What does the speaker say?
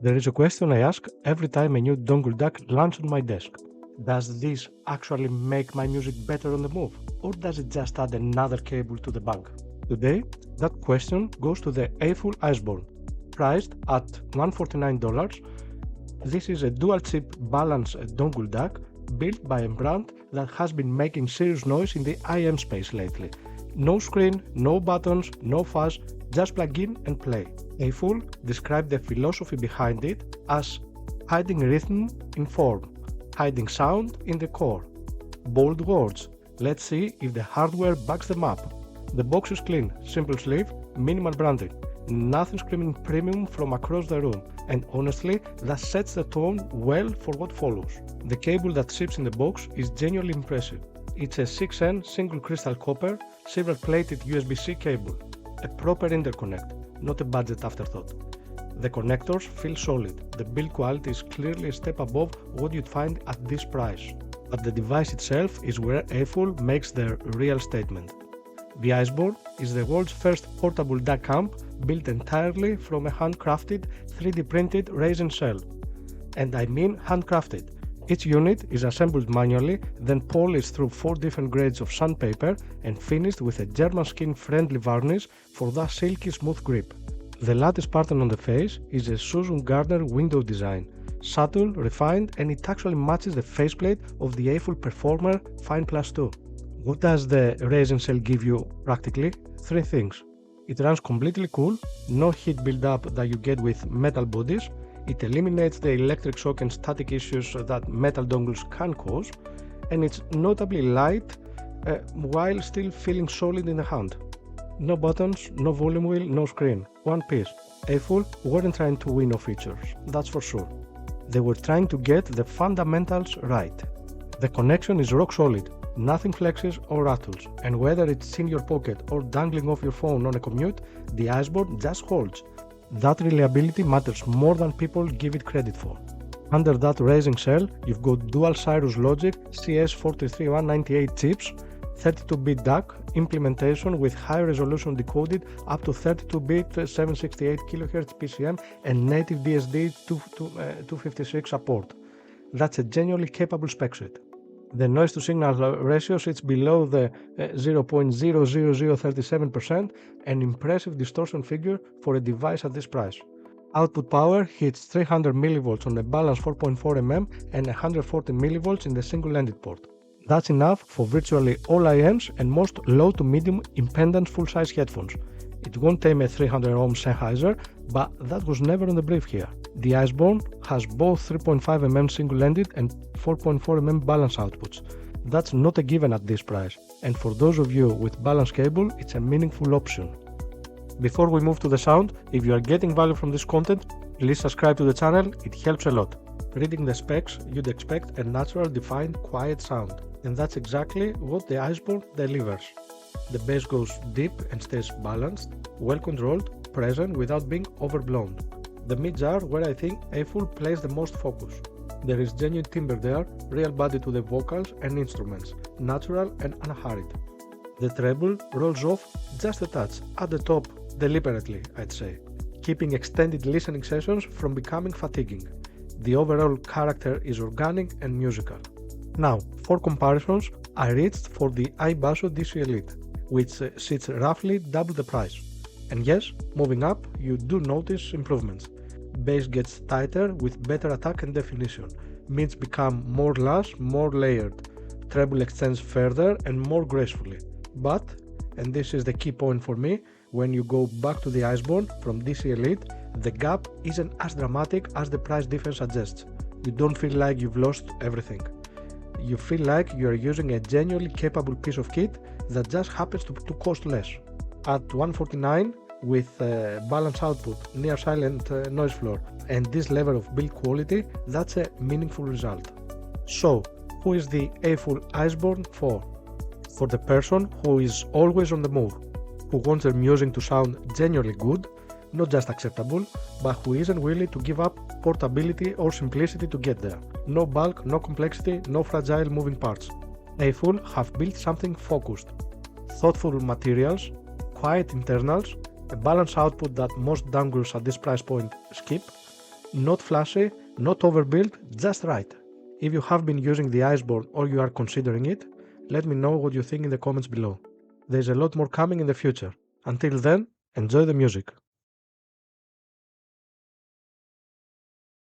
There is a question I ask every time a new dongle DAC lands on my desk. Does this actually make my music better on the move? Or does it just add another cable to the bag? Today, that question goes to the AFUL Iceborne. Priced at $149, this is a dual-chip balance dongle DAC built by a brand that has been making serious noise in the IM space lately. No screen, no buttons, no fuzz, just plug in and play. AFUL described the philosophy behind it as hiding rhythm in form, hiding sound in the core. Bold words. Let's see if the hardware backs them up. The box is clean, simple sleeve, minimal branding. Nothing screaming premium from across the room, and honestly, that sets the tone well for what follows. The cable that ships in the box is genuinely impressive. It's a 6N single crystal copper, silver-plated USB-C cable. A proper interconnect, not a budget afterthought. The connectors feel solid. The build quality is clearly a step above what you'd find at this price. But the device itself is where AFUL makes their real statement. The Iceborne is the world's first portable DAC amp built entirely from a handcrafted 3D printed resin shell. And I mean handcrafted. Each unit is assembled manually, then polished through 4 different grades of sandpaper and finished with a German skin-friendly varnish for that silky smooth grip. The latest pattern on the face is a Susan Gardner window design. Subtle, refined, and it actually matches the faceplate of the AFUL Performer Fine Plus 2. What does the resin shell give you practically? 3 things. It runs completely cool, no heat buildup that you get with metal bodies. It eliminates the electric shock and static issues that metal dongles can cause, and it's notably light while still feeling solid in the hand. No buttons, no volume wheel, no screen. One piece. AFUL weren't trying to win on features, that's for sure. They were trying to get the fundamentals right. The connection is rock solid, nothing flexes or rattles, and whether it's in your pocket or dangling off your phone on a commute, the Iceborne just holds. That reliability matters more than people give it credit for. Under that resin shell, you've got dual Cirrus Logic CS43198 chips, 32-bit DAC implementation with high-resolution decoded up to 32-bit 768 kHz PCM and native DSD 256 support. That's a genuinely capable spec sheet. The noise-to-signal ratio sits below the 0.00037%, an impressive distortion figure for a device at this price. Output power hits 300 mV on a balanced 4.4mm and 140 mV in the single-ended port. That's enough for virtually all IMs and most low to medium impedance full-size headphones. It won't tame a 300 ohm Sennheiser, but that was never on the brief here. The Iceborne has both 3.5mm single-ended and 4.4mm balance outputs. That's not a given at this price, and for those of you with balance cable, it's a meaningful option. Before we move to the sound, if you are getting value from this content, please subscribe to the channel, it helps a lot. Reading the specs, you'd expect a natural, defined, quiet sound, and that's exactly what the Iceborne delivers. The bass goes deep and stays balanced, well controlled, present without being overblown. The mids are where I think AFUL plays the most focus. There is genuine timbre there, real body to the vocals and instruments, natural and unhurried. The treble rolls off just a touch, at the top deliberately, I'd say, keeping extended listening sessions from becoming fatiguing. The overall character is organic and musical. Now, for comparisons, I reached for the iBasso DC Elite, which sits roughly double the price. And yes, moving up, you do notice improvements. Bass gets tighter with better attack and definition. Mids become more lush, more layered. Treble extends further and more gracefully. But, and this is the key point for me, when you go back to the Iceborne from DC Elite, the gap isn't as dramatic as the price difference suggests. You don't feel like you've lost everything. You feel like you are using a genuinely capable piece of kit that just happens to cost less. At $149 with balance output, near silent noise floor, and this level of build quality, that's a meaningful result. So, who is the AFUL Iceborne for? For the person who is always on the move, who wants their music to sound genuinely good, not just acceptable, but who isn't willing to give up portability or simplicity to get there. No bulk, no complexity, no fragile moving parts. AFUL have built something focused. Thoughtful materials, quiet internals, a balanced output that most dongles at this price point skip, Not flashy, not overbuilt, just right. If you have been using the Iceborne or you are considering it, let me know what you think in the comments below. There's a lot more coming in the future. Until then, enjoy the music.